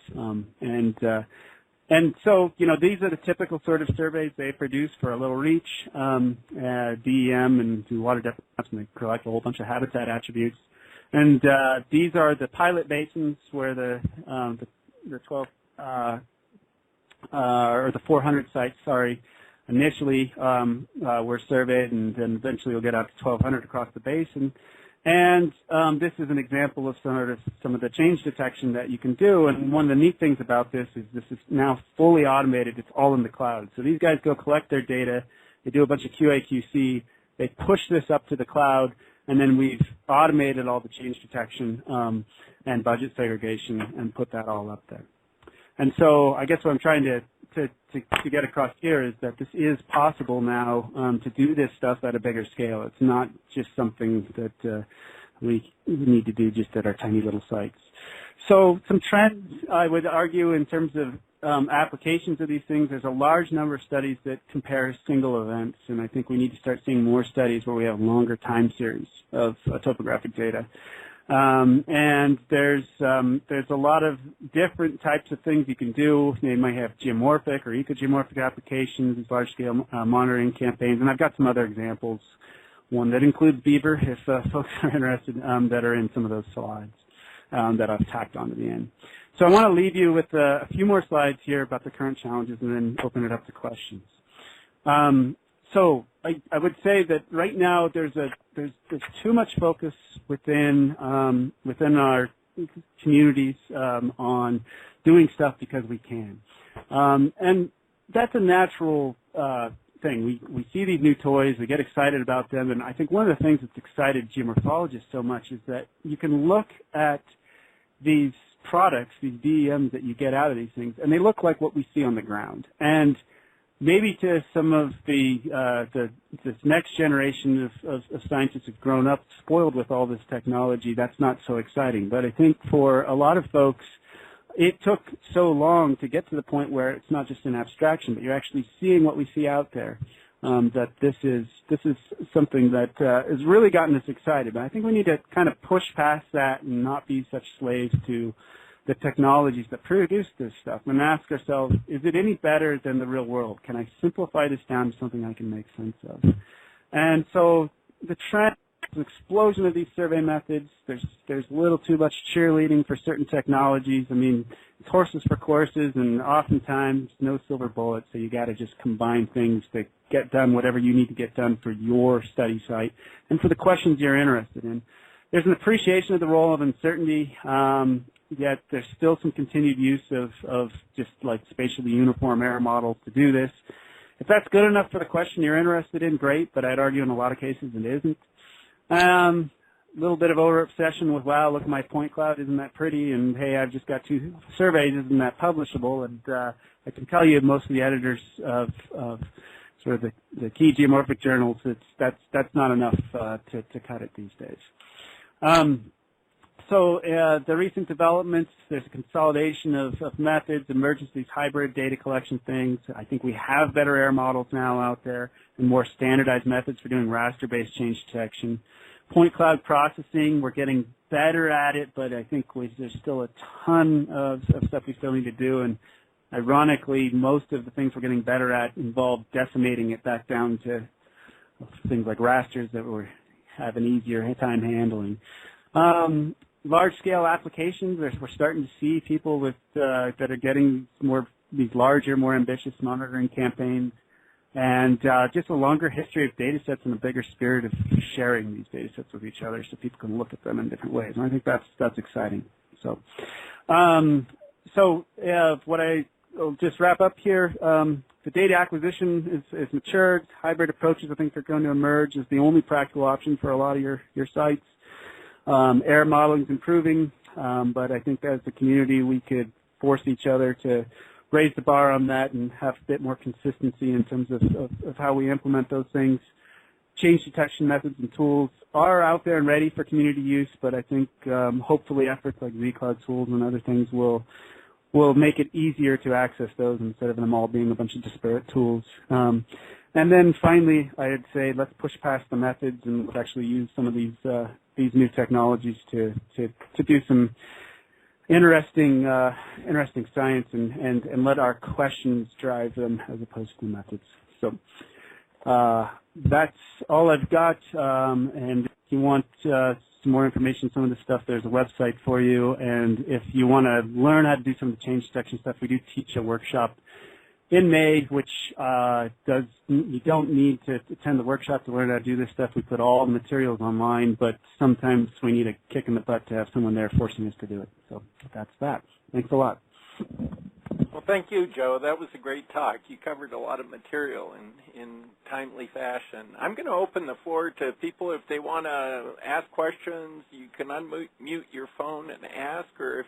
And so, these are the typical sort of surveys they produce for a little reach, DEM, and do water depth maps, and they collect a whole bunch of habitat attributes. And these are the pilot basins where the 12 or the 400 sites, initially were surveyed, and then eventually we'll get out to 1,200 across the basin. And this is an example of some of the change detection that you can do. And one of the neat things about this is now fully automated. It's all in the cloud. So these guys go collect their data. They do a bunch of QA/QC. They push this up to the cloud, and then we've automated all the change detection and budget segregation and put that all up there. And so I guess what I'm trying to get across here is that this is possible now to do this stuff at a bigger scale. It's not just something that we need to do just at our tiny little sites. So some trends, I would argue, in terms of applications of these things. There's a large number of studies that compare single events, and I think we need to start seeing more studies where we have longer time series of topographic data. And there's a lot of different types of things you can do. You might have geomorphic or ecogeomorphic applications, large-scale monitoring campaigns, and I've got some other examples, one that includes beaver, if folks are interested, that are in some of those slides that I've tacked onto the end. So I want to leave you with a few more slides here about the current challenges and then open it up to questions. So I would say that right now there's too much focus within our communities on doing stuff because we can, and that's a natural thing. We see these new toys, we get excited about them, and I think one of the things that's excited geomorphologists so much is that you can look at these products, these DEMs that you get out of these things, and they look like what we see on the ground. And maybe to some of this next generation of scientists who've grown up spoiled with all this technology, that's not so exciting. But I think for a lot of folks, it took so long to get to the point where it's not just an abstraction, but you're actually seeing what we see out there. That this is something that has really gotten us excited. But I think we need to kind of push past that and not be such slaves to the technologies that produce this stuff, and ask ourselves, is it any better than the real world? Can I simplify this down to something I can make sense of? And so the trend, the explosion of these survey methods, there's a little too much cheerleading for certain technologies. I mean, it's horses for courses, and oftentimes no silver bullet, so you got to just combine things to get done whatever you need to get done for your study site and for the questions you're interested in. There's an appreciation of the role of uncertainty, yet there's still some continued use of just like spatially uniform error models to do this. If that's good enough for the question you're interested in, great, but I'd argue in a lot of cases it isn't. A little bit of over-obsession with, wow, look at my point cloud, isn't that pretty, and hey, I've just got 2 surveys, isn't that publishable? And I can tell you most of the editors of sort of the key geomorphic journals, that's not enough to cut it these days. So the recent developments, there's a consolidation of methods, emergence of these hybrid data collection things. I think we have better error models now out there and more standardized methods for doing raster-based change detection. Point cloud processing, we're getting better at it, but I think there's still a ton of stuff we still need to do. And ironically, most of the things we're getting better at involve decimating it back down to things like rasters that we have an easier time handling. Large-scale applications, we're starting to see people with that are getting these larger, more ambitious monitoring campaigns, and just a longer history of data sets and a bigger spirit of sharing these data sets with each other so people can look at them in different ways. And I think that's exciting. So, what I I'll just wrap up here. The data acquisition is matured. Hybrid approaches, I think, are going to emerge as the only practical option for a lot of your sites. Air modeling is improving, but I think as a community we could force each other to raise the bar on that and have a bit more consistency in terms of how we implement those things. Change detection methods and tools are out there and ready for community use, but I think hopefully efforts like vCloud tools and other things will make it easier to access those instead of them all being a bunch of disparate tools. And then finally, I'd say let's push past the methods and let's actually use some of these new technologies to do some interesting science and let our questions drive them as opposed to methods. So that's all I've got. And if you want some more information, some of the stuff, there's a website for you. And if you want to learn how to do some of the change detection stuff, we do teach a workshop in May, which you don't need to attend the workshop to learn how to do this stuff. We put all the materials online, but sometimes we need a kick in the butt to have someone there forcing us to do it. So that's that. Thanks a lot. Well, thank you, Joe. That was a great talk. You covered a lot of material in timely fashion. I'm going to open the floor to people if they want to ask questions. You can unmute your phone and ask, or if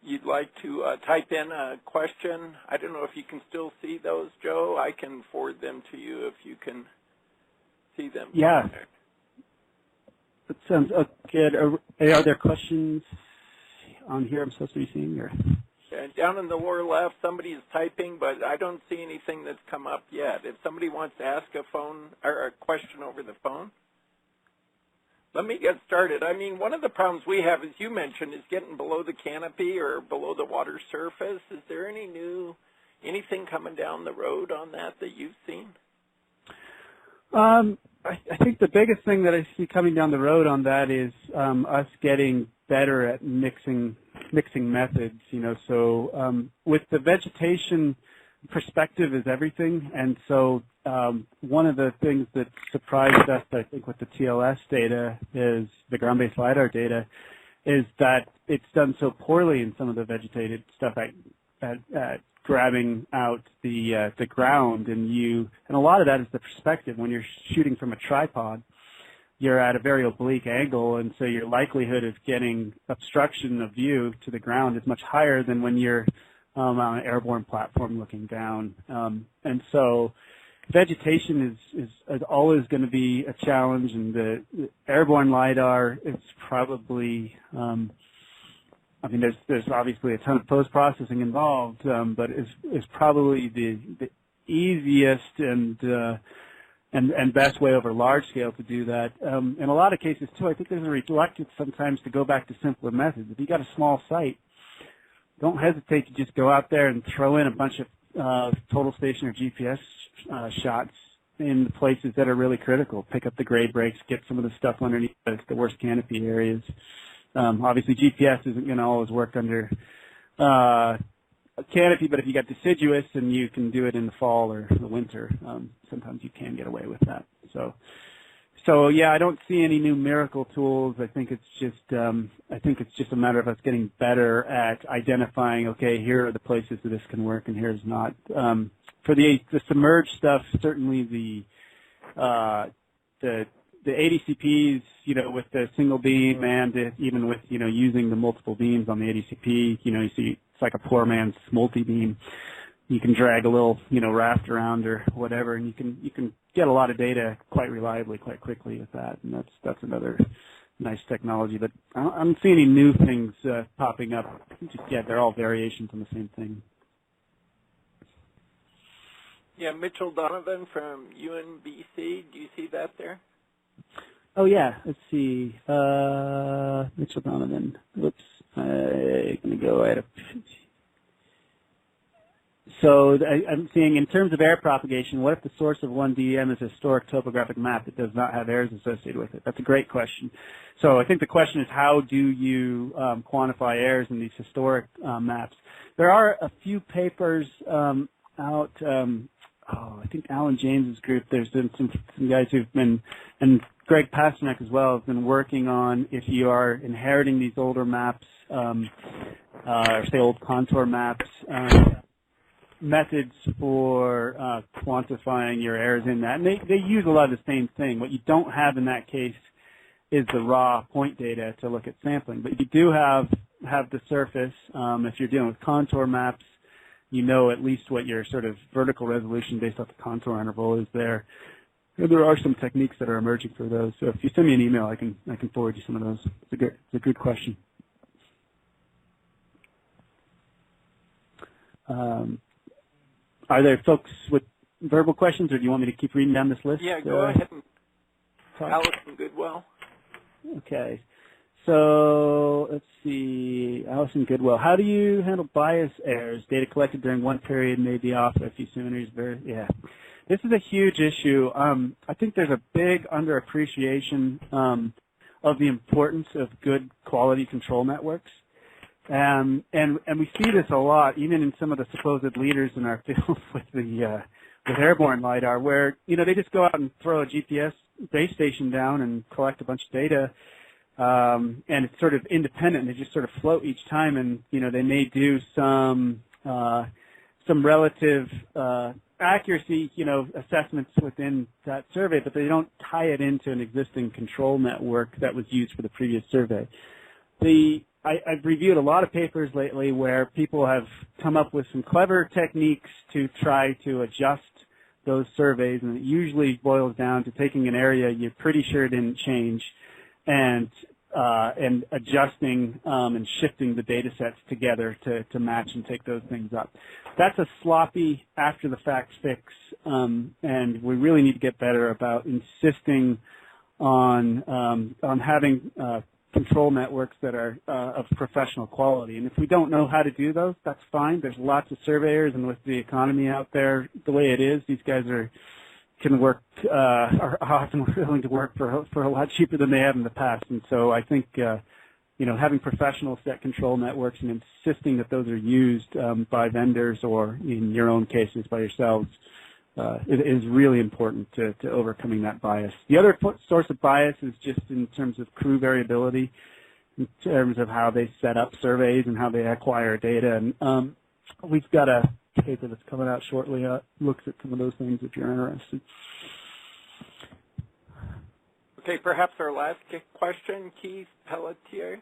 you'd like to type in a question. I don't know if you can still see those, Joe. I can forward them to you if you can see them. Yeah. That sounds good. Are there questions on here I'm supposed to be seeing? Or? Down in the lower left, somebody is typing, but I don't see anything that's come up yet. If somebody wants to ask a phone or a question over the phone, let me get started. I mean, one of the problems we have, as you mentioned, is getting below the canopy or below the water surface. Is there anything coming down the road on that you've seen? I think the biggest thing that I see coming down the road on that is us getting better at mixing methods. So with the vegetation, perspective is everything, and so one of the things that surprised us, I think, with the TLS data is the ground-based LiDAR data, is that it's done so poorly in some of the vegetated stuff at grabbing out the ground, and a lot of that is the perspective. When you're shooting from a tripod, you're at a very oblique angle, and so your likelihood of getting obstruction of view to the ground is much higher than when you're on an airborne platform looking down. And so vegetation is always going to be a challenge, and the airborne LiDAR is probably, there's obviously a ton of post-processing involved, but is probably the easiest and best way over large scale to do that. In a lot of cases, too, I think there's a reluctance sometimes to go back to simpler methods. If you got a small site, don't hesitate to just go out there and throw in a bunch of total station or GPS shots in the places that are really critical. Pick up the grade breaks, get some of the stuff underneath the worst canopy areas. Obviously, GPS isn't going to always work under a canopy, but if you got deciduous and you can do it in the fall or the winter, sometimes you can get away with that. So yeah, I don't see any new miracle tools. I think it's just a matter of us getting better at identifying, okay, here are the places that this can work and here's not. For the submerged stuff, certainly the ADCPs, with the single beam and even with, using the multiple beams on the ADCP, you see it's like a poor man's multi-beam. You can drag a little, raft around or whatever, and you can get a lot of data quite reliably, quite quickly with that, and that's another nice technology. But I don't see any new things popping up just yet. They're all variations on the same thing. Yeah, Mitchell Donovan from UNBC. Do you see that there? Oh yeah, let's see. Mitchell Donovan. Whoops, I'm gonna go right up. So I'm seeing, in terms of air propagation, what if the source of one DEM is a historic topographic map that does not have errors associated with it? That's a great question. So I think the question is, how do you quantify errors in these historic maps? There are a few papers out. I think Alan James's group. There's been some guys who've been, and Greg Pasternak as well, have been working on if you are inheriting these older maps, or say old contour maps. methods for quantifying your errors in that. And they use a lot of the same thing. What you don't have in that case is the raw point data to look at sampling. But you do have the surface. If you're dealing with contour maps, you know at least what your sort of vertical resolution based off the contour interval is there. And there are some techniques that are emerging for those. So if you send me an email, I can forward you some of those. It's a good question. Are there folks with verbal questions, or do you want me to keep reading down this list? Yeah, go ahead. Allison Goodwell. Okay. So let's see. Allison Goodwell. How do you handle bias errors? Data collected during one period may be off a few centimeters. Yeah. This is a huge issue. I think there's a big underappreciation of the importance of good quality control networks. And we see this a lot, even in some of the supposed leaders in our field with airborne LiDAR, where, they just go out and throw a GPS base station down and collect a bunch of data, and it's sort of independent. They just sort of float each time, and, they may do some relative accuracy, assessments within that survey, but they don't tie it into an existing control network that was used for the previous survey. I've reviewed a lot of papers lately where people have come up with some clever techniques to try to adjust those surveys, and it usually boils down to taking an area you're pretty sure didn't change and adjusting and shifting the data sets together to match and take those things up. That's a sloppy after-the-fact fix, and we really need to get better about insisting on having control networks that are of professional quality. And if we don't know how to do those, that's fine. There's lots of surveyors, and with the economy out there the way it is, these guys are often willing to work for a lot cheaper than they have in the past. And so I think having professional set control networks and insisting that those are used by vendors, or in your own cases by yourselves, is really important to overcoming that bias. The other source of bias is just in terms of crew variability, in terms of how they set up surveys and how they acquire data. And we've got a paper that's coming out shortly that looks at some of those things if you're interested. Okay, perhaps our last question, Keith Pelletier.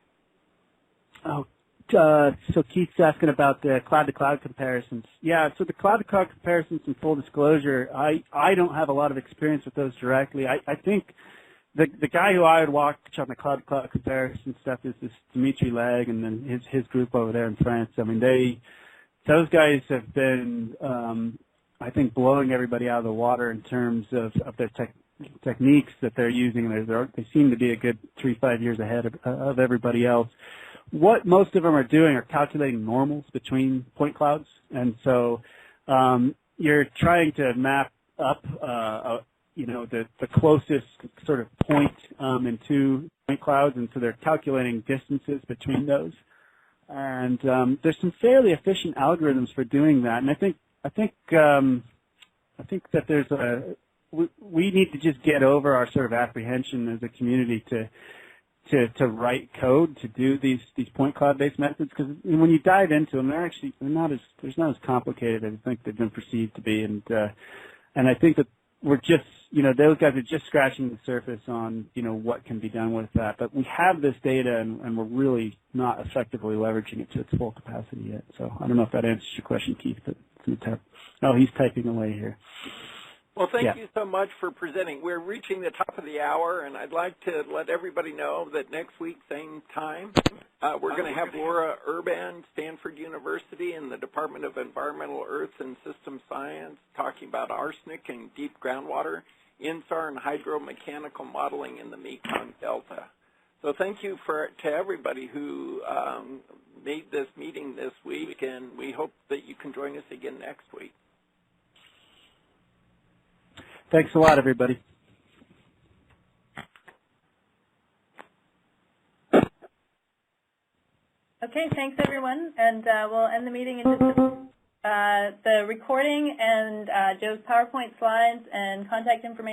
So Keith's asking about the cloud-to-cloud comparisons. Yeah, so the cloud-to-cloud comparisons, in full disclosure, I don't have a lot of experience with those directly. I think the guy who I would watch on the cloud-to-cloud comparison stuff is this Dimitri Leg and then his group over there in France. I mean, those guys have been, I think, blowing everybody out of the water in terms of their techniques that they're using. They seem to be a good 3-5 years ahead of everybody else. What most of them are doing are calculating normals between point clouds, and so you're trying to map up, the closest sort of point in two point clouds, and so they're calculating distances between those. And there's some fairly efficient algorithms for doing that, and I think that there's we need to just get over our sort of apprehension as a community to write code to do these point cloud-based methods, because when you dive into them, they're not as complicated as I think they've been perceived to be, and I think that we're just those guys are just scratching the surface on what can be done with that. But we have this data, and we're really not effectively leveraging it to its full capacity yet. So I don't know if that answers your question, Keith. But he's typing away here. Well, thank you so much for presenting. We're reaching the top of the hour, and I'd like to let everybody know that next week, same time, we're going to have Laura Urban, Stanford University, in the Department of Environmental Earth and System Science, talking about arsenic and deep groundwater, INSAR, and hydromechanical modeling in the Mekong Delta. So thank you to everybody who made this meeting this week, and we hope that you can join us again next week. Thanks a lot, everybody. Okay, thanks, everyone. And we'll end the meeting in just a minute. The recording and Joe's PowerPoint slides and contact information